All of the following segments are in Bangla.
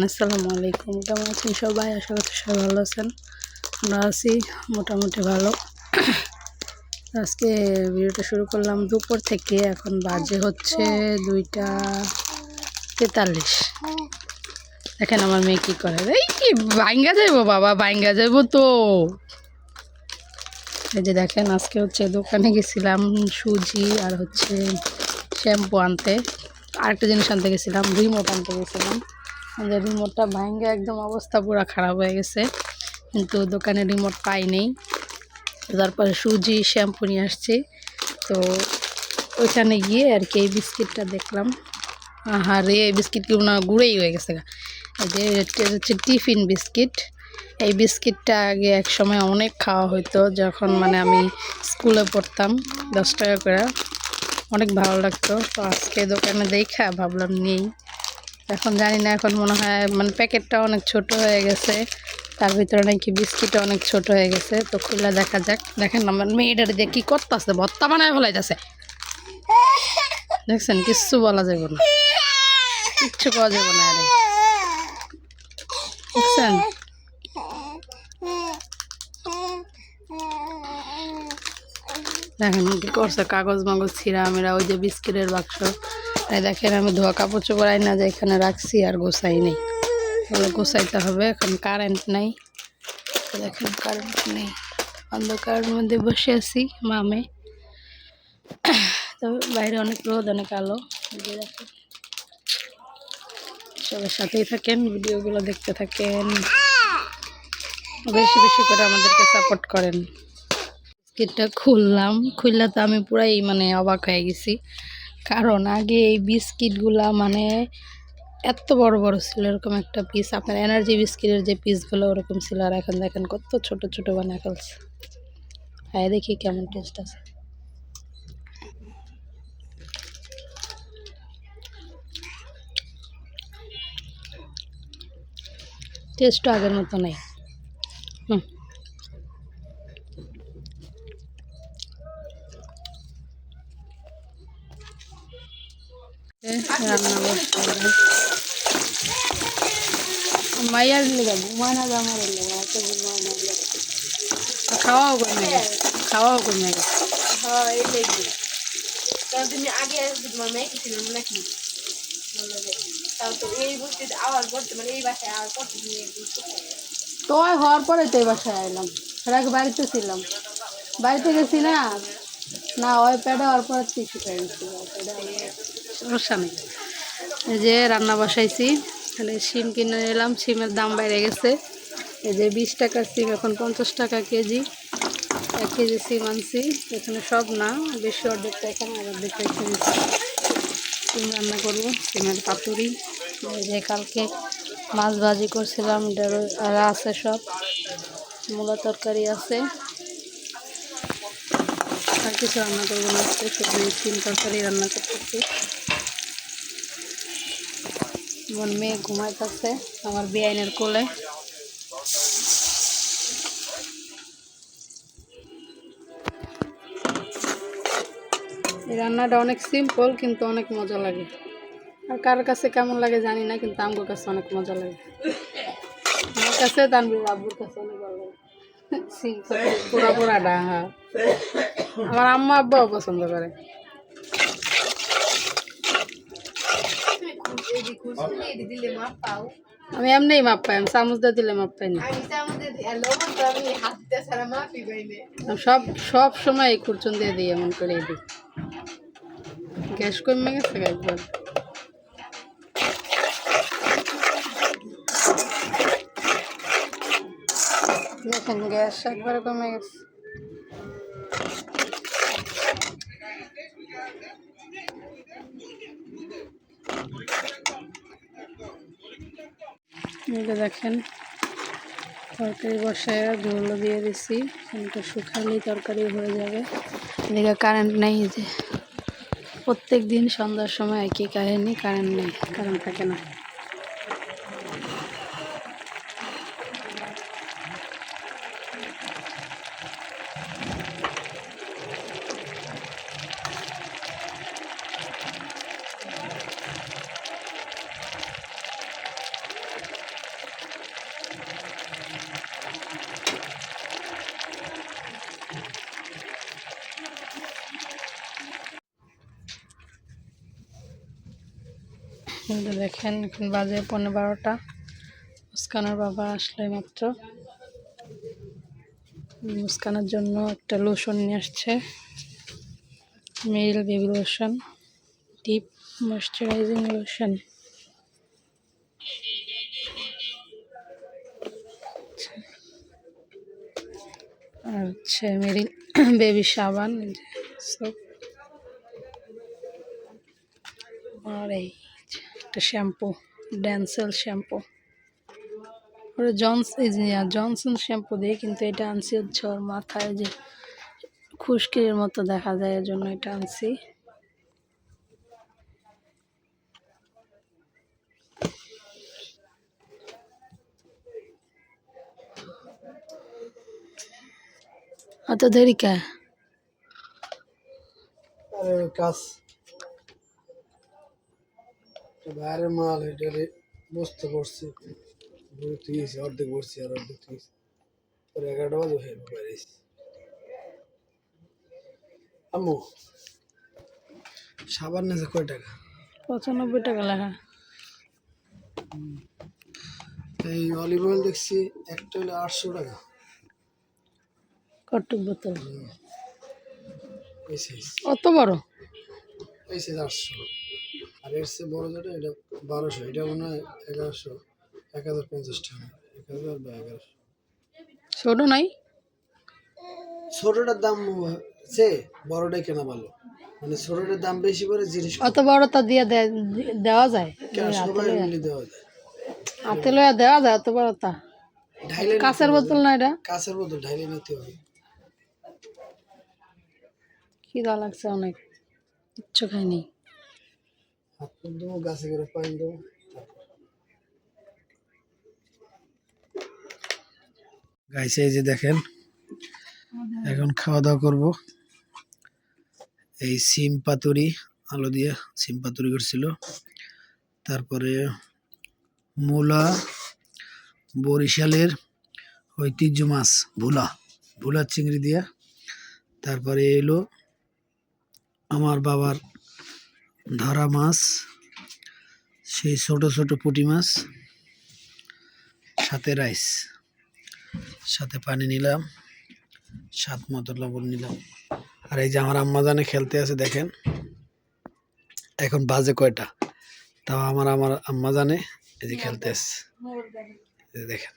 আসসালামু আলাইকুম। কেমন আছেন সবাই? আশা করছি সবাই ভালো আছেন। আমরা আছি মোটামুটি ভালো। আজকে ভিডিওটা শুরু করলাম দুপুর থেকে। এখন বাজে হচ্ছে 2:43। দেখেন আমার মেয়ে কী করে। এই কি বাইঙ্গা যাইবো বাবা, বাইঙ্গা যাইবো তো। এই যে দেখেন আজকে হচ্ছে দোকানে গেছিলাম সুজি আর হচ্ছে শ্যাম্পু আনতে। আরেকটা জিনিস আনতে গেছিলাম, রিমোট আনতে গেছিলাম। যে রিমোটটা ভাঙ্গে একদম অবস্থা পুরো খারাপ হয়ে গেছে, কিন্তু দোকানে রিমোট পাই নেই। তারপরে সুজি শ্যাম্পু নিয়ে আসছি। তো ওইখানে গিয়ে আর কি এই বিস্কিটটা দেখলাম। রে এই বিস্কিটগুলো না গুঁড়েই হয়ে গেছে। এই যে এটা হচ্ছে টিফিন বিস্কিট। এই বিস্কিটটা আগে এক সময় অনেক খাওয়া হতো, যখন মানে আমি স্কুলে পড়তাম। 10 টাকা করে, অনেক ভালো লাগতো। তো আজকে দোকানে দেখা ভাবলাম নেই। এখন জানি না, এখন মনে হয় মানে প্যাকেটটা অনেক ছোট হয়ে গেছে, তার ভিতরে নাকি বিস্কিটটা অনেক ছোট হয়ে গেছে। তো খুলে দেখা যাক। দেখেন আমার মেয়েটার দিয়ে কি করতেছে, ভর্তা বানায় ফেলাইতেছে। দেখছেন, কিচ্ছু বলা যাবে না, কিচ্ছু পাওয়া যাবে না। আরে দেখছেন, দেখেন কি করছে, কাগজ মাগজ ছিঁড়া মেরা। ওই যে বিস্কিটের বাক্স, তাই দেখেন আমি ধোয়া কাপড় চোপড় আই না যে এখানে রাখছি আর গোছাই নেই, বলে গোছাইতে হবে। এখন কারেন্ট নাই, দেখেন কারেন্ট নেই, অন্ধকারের মধ্যে বসে আছি মামে। তবে বাইরে অনেক রোদ, অনেক আলো। দেখেন, সবার সাথেই থাকেন, ভিডিওগুলো দেখতে থাকেন, বেশি বেশি করে আমাদেরকে সাপোর্ট করেন। বিস্কিটটা খুললা তো আমি পুরাই মানে অবাক হয়ে গেছি, কারণ আগে এই বিস্কিটগুলা মানে এত বড় বড় ছিল, এরকম একটা পিস আপনার এনার্জি বিস্কিটের যে পিসগুলো ওরকম ছিল, আর এখন দেখেন কত ছোট ছোট বানায় ফেলছে। হ্যাঁ, দেখি কেমন টেস্ট আছে। টেস্টও আগের মতো নেই। রান্না বসে মাইয়ার লেগে ঘুমানা আমার লেগে এত ঘুমানা খাওয়াও কমে গেছে, খাওয়াও কমে গেছে। হ্যাঁ, এই লেগে কারণ তুমি আগে তোমার মেয়ে ছিল নাকি? তাও তো এই বলতে আওয়াজ করতে মানে এই বাসায় আওয়াজ করতে তো হওয়ার পরে তো এই বাসায় এলাম, এর আগে বাড়িতে ছিলাম, বাড়িতে গেছি না। না ওই প্যাডে হওয়ার পর টিস্যু পেয়ে গেছি, সমস্যা নেই। এই যে রান্না বসাইছি, তাহলে সিম কিনে নিলাম, সিমের দাম বেড়ে গেছে। এই যে 20 টাকার সিম এখন 50 টাকা কেজি। 1 কেজি সিম আনছি, এখানে সব না, বেশি অর্ধেকটা এখানে আর অর্ধেকটা এখানে। সিম রান্না করবো, সিমের পাতুরি। এই যে কালকে মাছ ভাজি করছিলাম, আর আছে সব, মূলা তরকারি আছে, আর কিছু রান্না করবো না আজকে, শুধু এই সিম তরকারি রান্না করতেছি। আমার মেয়ে ঘুমাইতেছে আমার বেআইনের কোলে। এই রান্নাটা অনেক সিম্পল, কিন্তু অনেক মজা লাগে। আর কার কাছে কেমন লাগে জানি না, কিন্তু আমার কাছে অনেক মজা লাগে। আমার কাছে, তানভীর আব্বুর কাছে অনেক ভালো লাগে। সিম পুরা পুরাটা, হ্যাঁ, আমার আম্মা আব্বাও পছন্দ করে। দিলে মাপ পাও। আমি এমনিই মাপ পাই, আমি চামচ দিয়ে দিলে মাপ পাই না। আমি হাত দিয়ে ছাড়া মাপই পাই না। সব সব সময় খুরচুন দিয়ে দিই, এমন করে দিই। গ্যাস কমে গেছে একবার। দেখেন গ্যাস একবারে কমে গেছে। দেখেন তরকারি বসায় ঝোলও দিয়ে দিছি, এটা শুকালেই তরকারি হয়ে যাবে। এদিকে কারেন্ট নেই, যে প্রত্যেক দিন সন্ধ্যার সময় একই কাহিনী, কারেন্ট নেই, কারেন্ট থাকে না। এই যে দেখেন এখন বাজে 11:15। মুস্কানের বাবা আসলে মাত্র। মুস্কানের জন্য একটা লোশন নিয়ে আসছে, মেল baby lotion, deep moisturising lotion. আর হচ্ছে মেরি বেবি সাবান, এই যে soap। আর এই যে একটা শ্যাম্পু, ড্যান্সেল শ্যাম্পু। ওরা জনসন শ্যাম্পু দিয়ে, কিন্তু এটা আনছি হচ্ছে ওর মাথায় যে খুশকির মতো দেখা যায়, এর জন্য এটা আনছি। অত দেরি কে? আরে কাজ বাইরে মাল এটারে বুঝতে পারছি, ঘুরতে গেছি, অর্ধেক ঘুরছি আর অর্ধেক গেছি, পরে 11টা বাজে হয়ে বাইরে এসেছি। আম্মু সাবান নেছে কয় টাকা? 95 টাকা লেখা। এই অলিভ অয়েল দেখছি একটা হলে 800 টাকা। কটুক বোতল এই সাইজ, অত বড়? এই সাইজ 800। আর এর চেয়ে বড় যেটা এটা 1200, এটা মনে হয় 1100, 1050 টাকা, 1000 বা 1100। ছোট নাই? ছোটটার দাম চেয়ে বড়টাই কেনা ভালো, মানে ছোটটার দাম বেশি করে জিনিস অত বড় তা দিয়ে দেওয়া যায়? সবাই মিলে দেওয়া যায়। হাতে লইয়া দেওয়া যায় অত বড় তা? ঢাইলে কাঁচের বোতল না এটা? কাঁচের বোতল ঢাইলে নিতে হবে। খিদা লাগছে অনেক, কিচ্ছু খাইনি। হাত মুখ দেবো, গাছে করে পানি দেবো। গাইছে এই যে দেখেন, এখন খাওয়া দাওয়া করব। এই সিম পাতুরি, আলু দিয়ে সিম পাতুরি করছিল, তারপরে মূলা, বরিশালের ঐতিহ্য মাছ ভুলা, ভুলার চিংড়ি দিয়া, তারপরে এলো আমার বাবার ধরা মাছ, সেই ছোট ছোট পুঁটি মাছ, সাথে রাইস, সাথে পানি নিলাম, স্বাদ মতো লবণ নিলাম। আর এই যে আমার আম্মা জানে খেলতে আছে দেখেন, এখন বাজে কয়টা, তাও আমার আমার আম্মা জানে এই যে খেলতে আছে, এই যে দেখেন।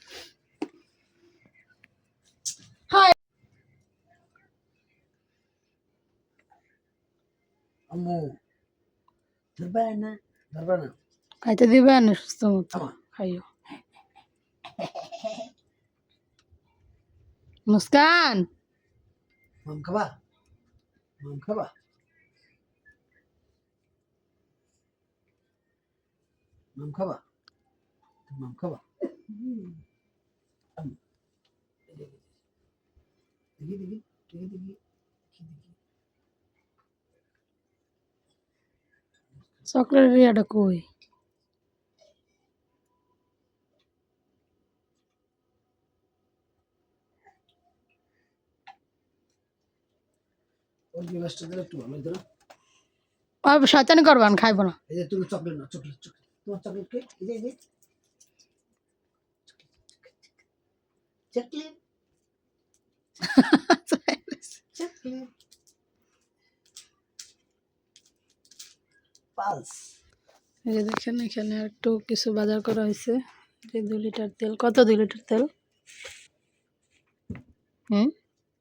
আম্মু ধরবে না, ধরবে না, খাইতে দিবে না সুস্থ মতো? আমা খাইও। মুস্কান, মাম খাবা, মাম খাবা, মাম খাবা, মাম খাবা। আম্মু, দেখি দেখি দেখি দেখি চকলেট রিয়াটা কই? ওই গ্লাসটা দিলে একটু ভালো ধরো। শয়তানি করবান, খাইবো না। এই যে তুমি চকলেট না, চকলেট চকলেট, তোমার চকলেট কে? এই যে চকলেট চকলেট পালস। এই যে দেখেন এখানে একটু কিছু বাজার করা হয়েছে, যে 2 লিটার তেল। কত 2 লিটার তেল?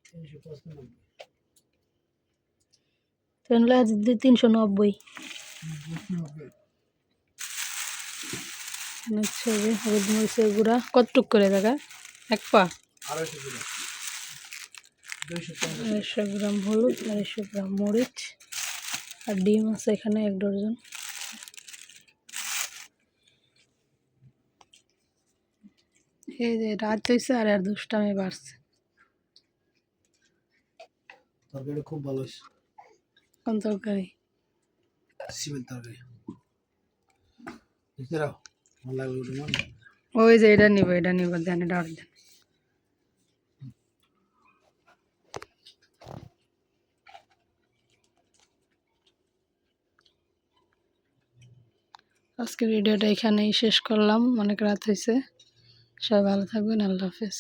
395। তেল 390। হচ্ছে যে হলুদ মরিচের গুঁড়া কতটুক করে দেখা? 1 পা। 250 গ্রাম, 250। 250 গ্রাম হলুদ, 250 গ্রাম মরিচ। আর ডিম আছে এখানে 1 ডজন। এই যে রাত হয়েছে আর দুষ্টামি বাড়ছে। তরকারি খুব ভালো হয়েছে, কোন তরকারি? সিমের তরকারি। দেখতে রাও, ভালো লাগবে ওটা মনে। ওই যে এটা নিব, এটা নিব, দেন এটা আর দেন। আজকের ভিডিওটা এখানেই শেষ করলাম, অনেক রাত হয়েছে। সবাই ভালো থাকবেন, আল্লাহ হাফেজ।